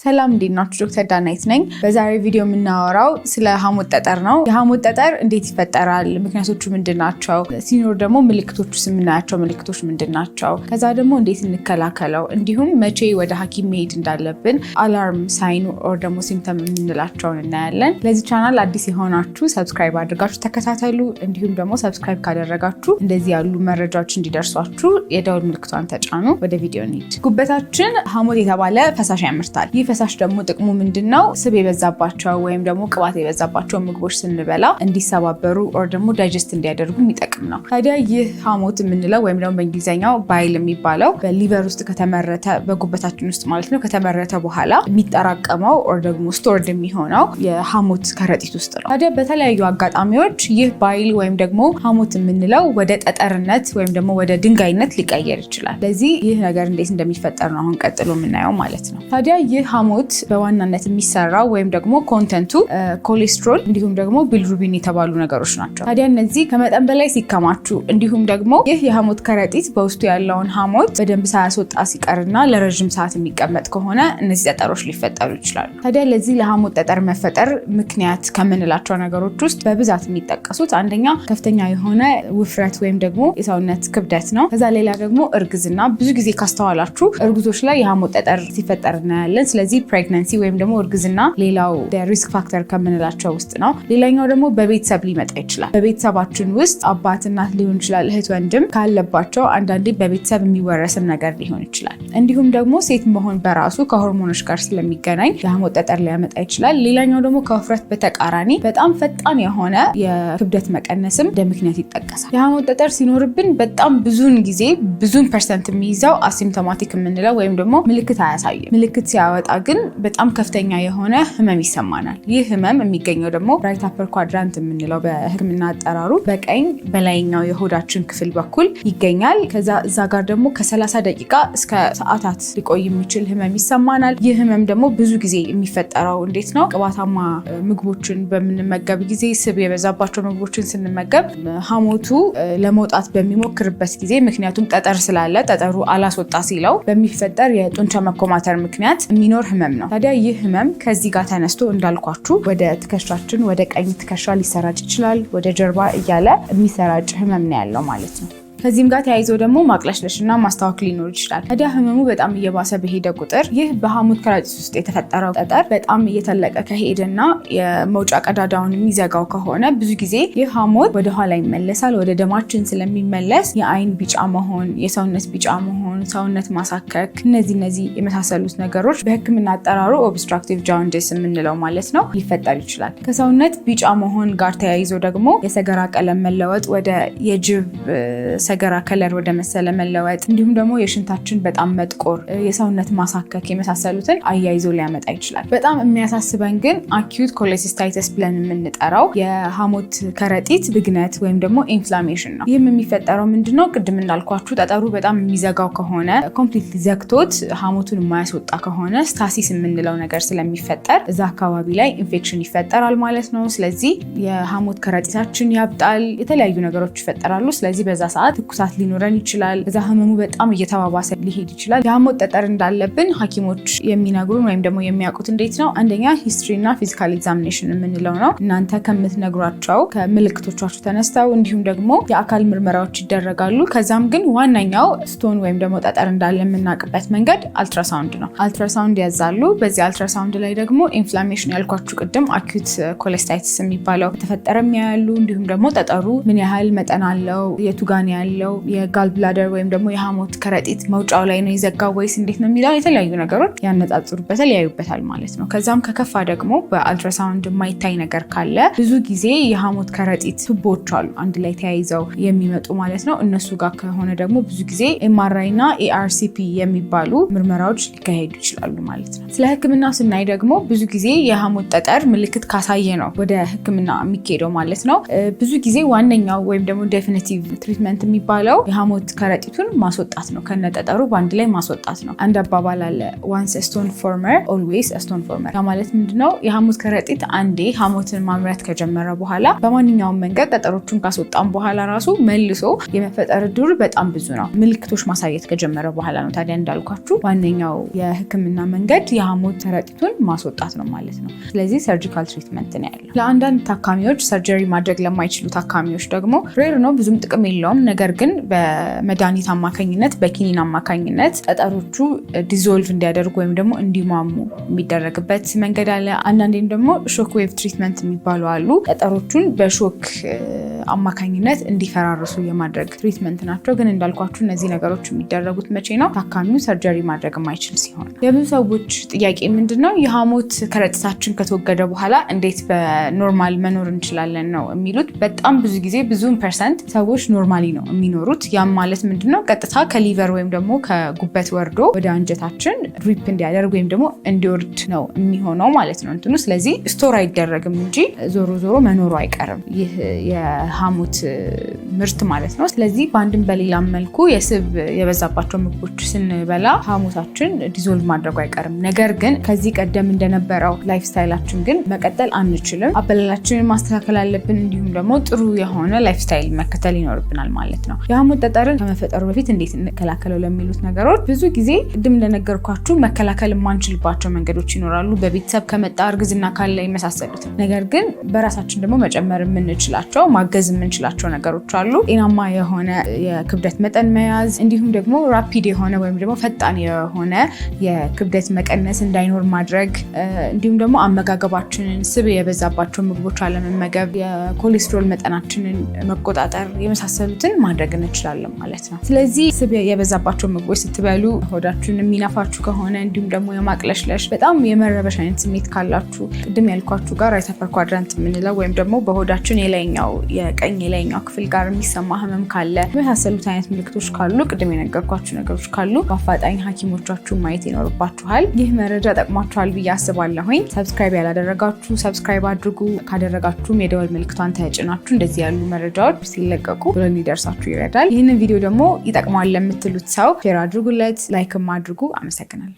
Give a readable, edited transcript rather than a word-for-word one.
ሰላም እንዴት ናችሁ? ዶክተር ዳናይት ነኝ። በዛሬው ቪዲዮ የምናወራው ስለ ሐሞት ጠጠር ነው። የሐሞት ጠጠር እንዴት ይፈጠራል? ምክንያቶቹ ምንድናቸው? ሲኖር ደግሞ ምልክቶቹስ የምናያቸው ምልክቶች ምንድናቸው? ከዛ ደግሞ እንዴት እንከላከለው? እንዲሁም መቼ ወደ ሐኪም መሄድ እንዳለብን አላርም ሳይን ኦር ደግሞ ሲምፕተም የምንላቸውን እናያለን። ለዚህ ቻናል አዲስ የሆናችሁ ሰብስክራይብ አድርጋችሁ ተከታተሉ። እንዲሁም ደግሞ ሰብስክራይብ ካደረጋችሁ እንደዚህ ያሉ መረጃዎች እንዲደርሷችሁ የደወል ምልክቷን ተጫኑ። ወደ ቪዲዮ እንሂድ። ጉበታችን ሐሞት የተባለ ፈሳሽ ያመርታል። ፈሳሽ ደግሞ ጥቅሙ ምንድነው? ስብ የበዛባቸው ወይም ደግሞ ቅባት የበዛባቸው ምግቦች ስንበላ እንዲሰባበሩ ኦር ደግሞ ዳይጀስት እንዲያደርጉ የሚጠቅም ነው። ታዲያ ይህ ሐሞት የምንለው ወይም ደግሞ በእንግሊዝኛው ባይል የሚባለው በሊቨር ውስጥ ከተመረተ በጉበታችን ውስጥ ማለት ነው ከተመረተ በኋላ የሚጠራቀመው ኦር ደግሞ ስቶርድ የሚሆነው የሐሞት ከረጢት ውስጥ ነው። ታዲያ በተለያዩ አጋጣሚዎች ይህ ባይል ወይም ደግሞ ሐሞት የምንለው ወደ ጠጠርነት ወይም ደግሞ ወደ ድንጋይነት ሊቀየር ይችላል። ስለዚህ ይህ ነገር እንዴት እንደሚፈጠር ነው አሁን ቀጥሎ የምናየው ማለት ነው። ታዲያ ይህ ሐሞት በዋናነት የሚሰራው ወይም ደግሞ ኮንተንቱ ኮሌስትሮል እንዲሁም ደግሞ ቢሊሩቢን የተባሉ ነገሮች ናቸው። ታዲያ እነዚህ ከመጠን በላይ ሲከማቹ እንዲሁም ደግሞ ይህ የሐሞት ከረጢት በውስጡ ያለውን ሐሞት በደንብ ሳያስወጣ ሲቀርና ለረጅም ሰዓት የሚቀመጥ ከሆነ እነዚህ ጠጠሮች ሊፈጠሩ ይችላሉ። ታዲያ ለዚህ ለሐሞት ጠጠር መፈጠር ምክንያት ከምንላቸው ነገሮች ውስጥ በብዛት የሚጠቀሱት አንደኛ ከፍተኛ የሆነ ውፍረት ወይም ደግሞ የሰውነት ክብደት ነው። ከዛ ሌላ ደግሞ እርግዝና። ብዙ ጊዜ ካስተዋላችሁ እርጉዞች ላይ የሐሞት ጠጠር ሲፈጠር እናያለን። ስለዚህ ፕሬግናንሲ ወይም ደግሞ እርግዝና ሌላው ሪስክ ፋክተር ከምንላቸው ውስጥ ነው። ሌላኛው ደግሞ በቤተሰብ ሊመጣ ይችላል። በቤተሰባችን ውስጥ አባት፣ እናት ሊሆን ይችላል፣ እህት፣ ወንድም ካለባቸው አንዳንዴ በቤተሰብ የሚወረስም ነገር ሊሆን ይችላል። እንዲሁም ደግሞ ሴት መሆን በራሱ ከሆርሞኖች ጋር ስለሚገናኝ የሐሞት ጠጠር ሊያመጣ ይችላል። ሌላኛው ደግሞ ከውፍረት በተቃራኒ በጣም ፈጣን የሆነ የክብደት መቀነስም እንደ ምክንያት ይጠቀሳል። የሐሞት ጠጠር ሲኖርብን በጣም ብዙውን ጊዜ ብዙን ፐርሰንት የሚይዘው አሲምፕቶማቲክ የምንለው ወይም ደግሞ ምልክት አያሳይም። ምልክት ሲያወጣ ግን በጣም ከፍተኛ የሆነ ህመም ይሰማናል። ይህ ህመም የሚገኘው ደግሞ ራይት አፐር ኳድራንት የምንለው በህክምና አጠራሩ በቀኝ በላይኛው የሆዳችን ክፍል በኩል ይገኛል። ከዛ እዛ ጋር ደግሞ ከ30 ደቂቃ እስከ ሰዓታት ሊቆይ የሚችል ህመም ይሰማናል። ይህ ህመም ደግሞ ብዙ ጊዜ የሚፈጠረው እንዴት ነው? ቅባታማ ምግቦችን በምንመገብ ጊዜ፣ ስብ የበዛባቸው ምግቦችን ስንመገብ ሐሞቱ ለመውጣት በሚሞክርበት ጊዜ ምክንያቱም ጠጠር ስላለ ጠጠሩ አላስወጣ ሲለው በሚፈጠር የጡንቻ መኮማተር ምክንያት የሚኖር ህመም ነው። ታዲያ ይህ ህመም ከዚህ ጋር ተነስቶ እንዳልኳችሁ ወደ ትከሻችን ወደ ቀኝ ትከሻ ሊሰራጭ ይችላል። ወደ ጀርባ እያለ የሚሰራጭ ህመም ነው ያለው ማለት ነው። ከዚህም ጋር ተያይዞ ደግሞ ማቅለሽለሽና ማስታወክ ሊኖር ይችላል። ታዲያ ህመሙ በጣም እየባሰ በሄደ ቁጥር ይህ በሐሞት ከረጢት ውስጥ የተፈጠረው ጠጠር በጣም እየተለቀ ከሄደና የመውጫ ቀዳዳውን የሚዘጋው ከሆነ ብዙ ጊዜ ይህ ሐሞት ወደ ኋላ ይመለሳል። ወደ ደማችን ስለሚመለስ የአይን ቢጫ መሆን፣ የሰውነት ቢጫ መሆን፣ ሰውነት ማሳከክ፣ እነዚህ የመሳሰሉት ነገሮች በህክምና አጠራሩ ኦብስትራክቲቭ ጃውንዲስ የምንለው ማለት ነው ሊፈጠር ይችላል። ከሰውነት ቢጫ መሆን ጋር ተያይዞ ደግሞ የሰገራ ቀለም መለወጥ ወደ የጅብ ሰገራ ከለር ወደ መሰለ መለወጥ እንዲሁም ደግሞ የሽንታችን በጣም መጥቆር፣ የሰውነት ማሳከክ የመሳሰሉትን አያይዞ ሊያመጣ ይችላል። በጣም የሚያሳስበን ግን አኪዩት ኮሌሲስታይተስ ብለን የምንጠራው የሐሞት ከረጢት ብግነት ወይም ደግሞ ኢንፍላሜሽን ነው። ይህም የሚፈጠረው ምንድነው? ቅድም እንዳልኳችሁ ጠጠሩ በጣም የሚዘጋው ከሆነ ኮምፕሊትሊ ዘግቶት ሐሞቱን የማያስወጣ ከሆነ ስታሲስ የምንለው ነገር ስለሚፈጠር እዛ አካባቢ ላይ ኢንፌክሽን ይፈጠራል ማለት ነው። ስለዚህ የሐሞት ከረጢታችን ያብጣል፣ የተለያዩ ነገሮች ይፈጠራሉ። ስለዚህ በዛ ሰዓት ትኩሳት ሊኖረን ይችላል። እዛ ህመሙ በጣም እየተባባሰ ሊሄድ ይችላል። የሐሞት ጠጠር እንዳለብን ሐኪሞች የሚነግሩን ወይም ደግሞ የሚያውቁት እንዴት ነው? አንደኛ ሂስትሪ እና ፊዚካል ኤግዛሚኔሽን የምንለው ነው። እናንተ ከምትነግሯቸው ከምልክቶቻችሁ ተነስተው እንዲሁም ደግሞ የአካል ምርመራዎች ይደረጋሉ። ከዛም ግን ዋነኛው ስቶን ወይም ደግሞ ጠጠር እንዳለ የምናውቅበት መንገድ አልትራሳውንድ ነው። አልትራሳውንድ ያዛሉ። በዚህ አልትራሳውንድ ላይ ደግሞ ኢንፍላሜሽን ያልኳችሁ ቅድም አኪዩት ኮሌስታይቲስ የሚባለው ተፈጠረ የሚያያሉ። እንዲሁም ደግሞ ጠጠሩ ምን ያህል መጠን አለው፣ የቱ ጋር ያለው የጋል ብላደር ወይም ደግሞ የሐሞት ከረጢት መውጫው ላይ ነው የዘጋው ወይስ እንዴት ነው የሚለው የተለያዩ ነገሮች ያነጻጽሩበታል፣ ያዩበታል ማለት ነው። ከዛም ከከፋ ደግሞ በአልትራሳውንድ የማይታይ ነገር ካለ ብዙ ጊዜ የሐሞት ከረጢት ቱቦች አሉ አንድ ላይ ተያይዘው የሚመጡ ማለት ነው። እነሱ ጋር ከሆነ ደግሞ ብዙ ጊዜ ኤምአርአይ እና ኤአርሲፒ የሚባሉ ምርመራዎች ሊካሄዱ ይችላሉ ማለት ነው። ስለ ህክምና ስናይ ደግሞ ብዙ ጊዜ የሐሞት ጠጠር ምልክት ካሳየ ነው ወደ ህክምና የሚካሄደው ማለት ነው። ብዙ ጊዜ ዋነኛው ወይም ደግሞ ዴፊኒቲቭ ትሪትመንት የሚባለው የሐሞት ከረጢቱን ማስወጣት ነው፣ ከነጠጠሩ በአንድ ላይ ማስወጣት ነው። አንድ አባባል አለ once a stone former always a stone former። ያ ማለት ምንድነው? የሐሞት ከረጢት አንዴ ሐሞትን ማምረት ከጀመረ በኋላ በማንኛውም መንገድ ጠጠሮቹን ካስወጣን በኋላ ራሱ መልሶ የመፈጠር እድሉ በጣም ብዙ ነው፣ ምልክቶች ማሳየት ከጀመረ በኋላ ነው። ታዲያ እንዳልኳችሁ ዋነኛው የህክምና መንገድ የሐሞት ከረጢቱን ማስወጣት ነው ማለት ነው። ስለዚህ ሰርጂካል ትሪትመንት ነው ያለው። ለአንዳንድ ታካሚዎች ሰርጀሪ ማድረግ ለማይችሉ ታካሚዎች ደግሞ ሬር ነው፣ ብዙም ጥቅም የለውም። ነገር ግን በመድኃኒት አማካኝነት በኪኒን አማካኝነት ጠጠሮቹ ዲዞልቭ እንዲያደርጉ ወይም ደግሞ እንዲሟሙ የሚደረግበት መንገድ አለ። አንዳንዴም ደግሞ ሾክ ዌቭ ትሪትመንት የሚባሉ አሉ። ጠጠሮቹን በሾክ አማካኝነት እንዲፈራርሱ የማድረግ ትሪትመንት ናቸው። ግን እንዳልኳችሁ እነዚህ ነገሮች የሚደረጉት መቼ ነው? ታካሚው ሰርጀሪ ማድረግ የማይችል ሲሆን። የብዙ ሰዎች ጥያቄ ምንድነው? የሐሞት ከረጢታችን ከተወገደ በኋላ እንዴት በኖርማል መኖር እንችላለን ነው የሚሉት። በጣም ብዙ ጊዜ ብዙ ፐርሰንት ሰዎች ኖርማሊ ነው የሚኖሩት። ያም ማለት ምንድነው? ቀጥታ ከሊቨር ወይም ደግሞ ከጉበት ወርዶ ወደ አንጀታችን ድሪፕ እንዲያደርግ ወይም ደግሞ እንዲወርድ ነው የሚሆነው ማለት ነው እንትኑ። ስለዚህ ስቶር አይደረግም እንጂ ዞሮ ዞሮ መኖሩ አይቀርም ይህ የሐሞት ምርት ማለት ነው። ስለዚህ በአንድም በሌላም መልኩ የስብ የበዛባቸው ምግቦች ስንበላ ሐሞታችን ዲዞልቭ ማድረጉ አይቀርም። ነገር ግን ከዚህ ቀደም እንደነበረው ላይፍ ስታይላችን ግን መቀጠል አንችልም። አበላላችንን ማስተካከል አለብን። እንዲሁም ደግሞ ጥሩ የሆነ ላይፍ ስታይል መከተል ይኖርብናል ማለት ነው። የሐሞት ጠጠርን ከመፈጠሩ በፊት እንዴት እንከላከለው ለሚሉት ነገሮች ብዙ ጊዜ ቅድም እንደነገርኳችሁ መከላከል የማንችልባቸው መንገዶች ይኖራሉ። በቤተሰብ ከመጣ እርግዝና ካለ የመሳሰሉት። ነገር ግን በራሳችን ደግሞ መጨመር የምንችላቸው ማገዝ የምንችላቸው ነገሮች አሉ። ጤናማ የሆነ የክብደት መጠን መያዝ፣ እንዲሁም ደግሞ ራፒድ የሆነ ወይም ደግሞ ፈጣን የሆነ የክብደት መቀነስ እንዳይኖር ማድረግ፣ እንዲሁም ደግሞ አመጋገባችንን ስብ የበዛባቸው ምግቦች አለመመገብ፣ የኮሌስትሮል መጠናችንን መቆጣጠር የመሳሰሉትን ማድረግ እንችላለን ማለት ነው። ስለዚህ ስብ የበዛባቸው ምግቦች ስትበሉ ሆዳችሁን የሚነፋችሁ ከሆነ እንዲሁም ደግሞ የማቅለሽለሽ በጣም የመረበሽ አይነት ስሜት ካላችሁ ቅድም ያልኳችሁ ጋር ራይት አፐር ኳድራንት የምንለው ወይም ደግሞ በሆዳችን የቀኝ የላይኛው ክፍል ጋር የሚሰማ ህመም ካለ የመሳሰሉት አይነት ምልክቶች ካሉ ቅድም የነገርኳችሁ ነገሮች ካሉ በአፋጣኝ ሐኪሞቻችሁ ማየት ይኖርባችኋል። ይህ መረጃ ጠቅሟችኋል ብዬ አስባለሁኝ። ሰብስክራይብ ያላደረጋችሁ ሰብስክራይብ አድርጉ። ካደረጋችሁም የደወል ምልክቷን ተጭናችሁ እንደዚህ ያሉ መረጃዎች ሲለቀቁ ብሎ እንዲደርሳችሁ ይረዳል። ይህንን ቪዲዮ ደግሞ ይጠቅማል ለምትሉት ሰው ሼር አድርጉለት፣ ላይክም አድርጉ። አመሰግናለሁ።